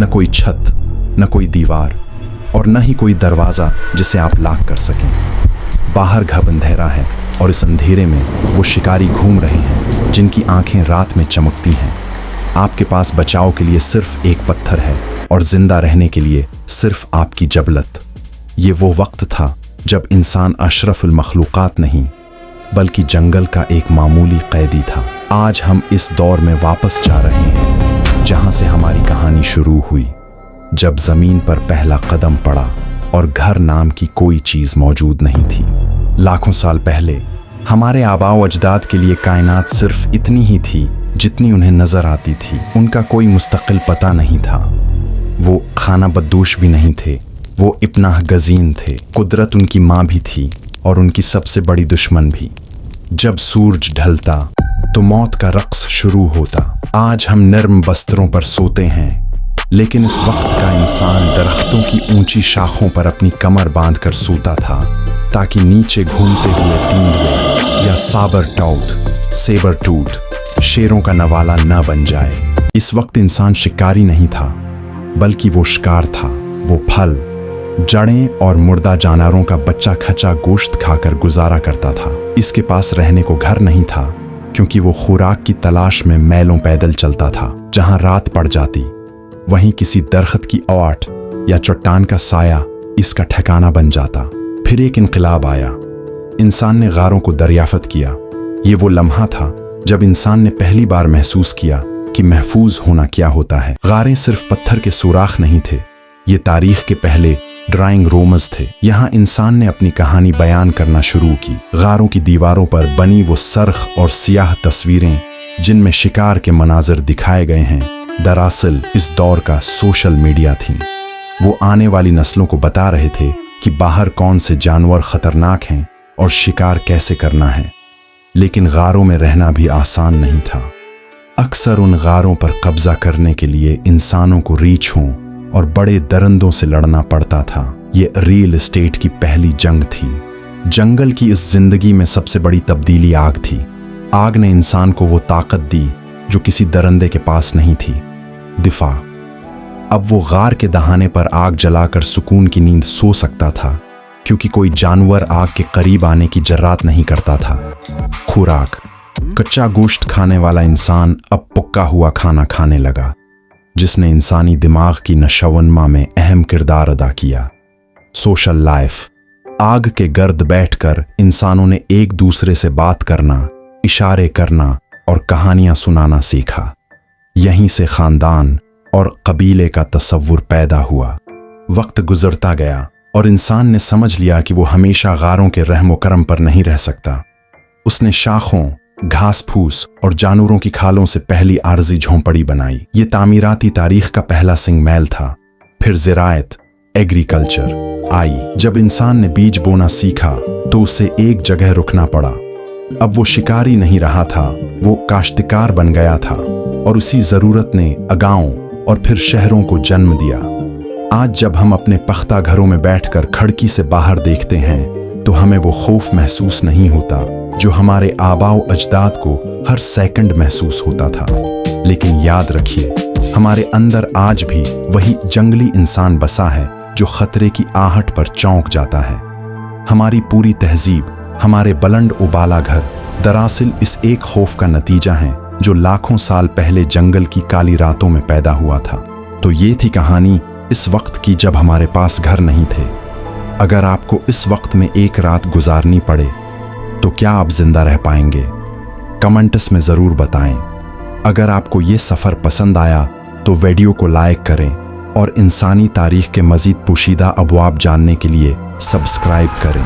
न कोई छत, न कोई दीवार और न ही कोई दरवाज़ा जिसे आप लॉक कर सकें। बाहर घब अंधेरा है और इस अंधेरे में वो शिकारी घूम रहे हैं जिनकी आंखें रात में चमकती हैं। आपके पास बचाव के लिए सिर्फ एक पत्थर है और जिंदा रहने के लिए सिर्फ आपकी जबलत। ये वो वक्त था जब इंसान अशरफुल मखलूक़ात नहीं बल्कि जंगल का एक मामूली कैदी था। आज हम इस दौर में वापस जा रहे हैं जहां से हमारी कहानी शुरू हुई, जब जमीन पर पहला कदम पड़ा और घर नाम की कोई चीज मौजूद नहीं थी। लाखों साल पहले हमारे आबाओ अजदाद के लिए कायनात सिर्फ इतनी ही थी जितनी उन्हें नजर आती थी। उनका कोई मुस्तकिल पता नहीं था। वो खाना बदोश भी नहीं थे, वो इपनाह गजीन थे। कुदरत उनकी माँ भी थी और उनकी सबसे बड़ी दुश्मन भी। जब सूरज ढलता तो मौत का रक्स शुरू होता। आज हम नर्म बस्तरों पर सोते हैं, लेकिन इस वक्त का इंसान दरख्तों की ऊंची शाखों पर अपनी कमर बांधकर सोता था ताकि नीचे घूमते हुए तेंदुए या सेबर टूथ शेरों का नवाला न बन जाए। इस वक्त इंसान शिकारी नहीं था बल्कि वो शिकार था। वो फल, जड़ें और मुर्दा जानवरों का बच्चा खचा गोश्त खाकर गुजारा करता था। इसके पास रहने को घर नहीं था क्योंकि वो खुराक की तलाश में मैलों पैदल चलता था। जहां रात पड़ जाती वहीं किसी दरख्त की औट या चट्टान का साया इसका ठिकाना बन जाता। फिर एक इनकलाब आया। इंसान ने गारों को दरियाफ्त किया। ये वो लम्हा था जब इंसान ने पहली बार महसूस किया कि महफूज होना क्या होता है। गारें सिर्फ पत्थर के सुराख नहीं थे, ये तारीख के पहले ड्राइंग रूम्स थे। यहाँ इंसान ने अपनी कहानी बयान करना शुरू की। गारों की दीवारों पर बनी वो सरख और सियाह तस्वीरें जिनमें शिकार के मनाजिर दिखाए गए हैं, दरअसल इस दौर का सोशल मीडिया थी। वो आने वाली नस्लों को बता रहे थे कि बाहर कौन से जानवर खतरनाक हैं और शिकार कैसे करना है। लेकिन गारों में रहना भी आसान नहीं था। अक्सर उन गारों पर कब्जा करने के लिए इंसानों को रीछों और बड़े दरिंदों से लड़ना पड़ता था। ये रियल एस्टेट की पहली जंग थी। जंगल की इस जिंदगी में सबसे बड़ी तब्दीली आग थी। आग ने इंसान को वो ताकत दी जो किसी दरिंदे के पास नहीं थी, दिफा। अब वो गार के दहाने पर आग जलाकर सुकून की नींद सो सकता था क्योंकि कोई जानवर आग के करीब आने की जर्रात नहीं करता था। खुराक, कच्चा गोश्त खाने वाला इंसान अब पक्का हुआ खाना खाने लगा, जिसने इंसानी दिमाग की नशोवनमा में अहम किरदार अदा किया। सोशल लाइफ, आग के गर्द बैठकर इंसानों ने एक दूसरे से बात करना, इशारे करना और कहानियां सुनाना सीखा। यहीं से खानदान और कबीले का तसव्वुर पैदा हुआ। वक्त गुजरता गया और इंसान ने समझ लिया कि वो हमेशा गारों के रहमो करम पर नहीं रह सकता। उसने शाखों, घास फूस और जानवरों की खालों से पहली आरजी झोंपड़ी बनाई। ये तामीराती तारीख का पहला सिंगमैल था। फिर ज़राअत, एग्रीकल्चर आई। जब इंसान ने बीज बोना सीखा तो उसे एक जगह रुकना पड़ा। अब वो शिकारी नहीं रहा था, वो काश्तकार बन गया था और उसी ज़रूरत ने गांवों और फिर शहरों को जन्म दिया। आज जब हम अपने पख्ता घरों में बैठकर खिड़की से बाहर देखते हैं तो हमें वो खौफ महसूस नहीं होता जो हमारे आबाओ अजदाद को हर सेकंड महसूस होता था। लेकिन याद रखिए, हमारे अंदर आज भी वही जंगली इंसान बसा है जो खतरे की आहट पर चौंक जाता है। हमारी पूरी तहजीब, हमारे बुलंद उबाला घर दरअसल इस एक खौफ का नतीजा है जो लाखों साल पहले जंगल की काली रातों में पैदा हुआ था। तो ये थी कहानी इस वक्त की जब हमारे पास घर नहीं थे। अगर आपको इस वक्त में एक रात गुजारनी पड़े तो क्या आप जिंदा रह पाएंगे? कमेंट्स में ज़रूर बताएं। अगर आपको ये सफ़र पसंद आया तो वीडियो को लाइक करें और इंसानी तारीख़ के मज़ीद पोशीदा अबवाब जानने के लिए सब्सक्राइब करें।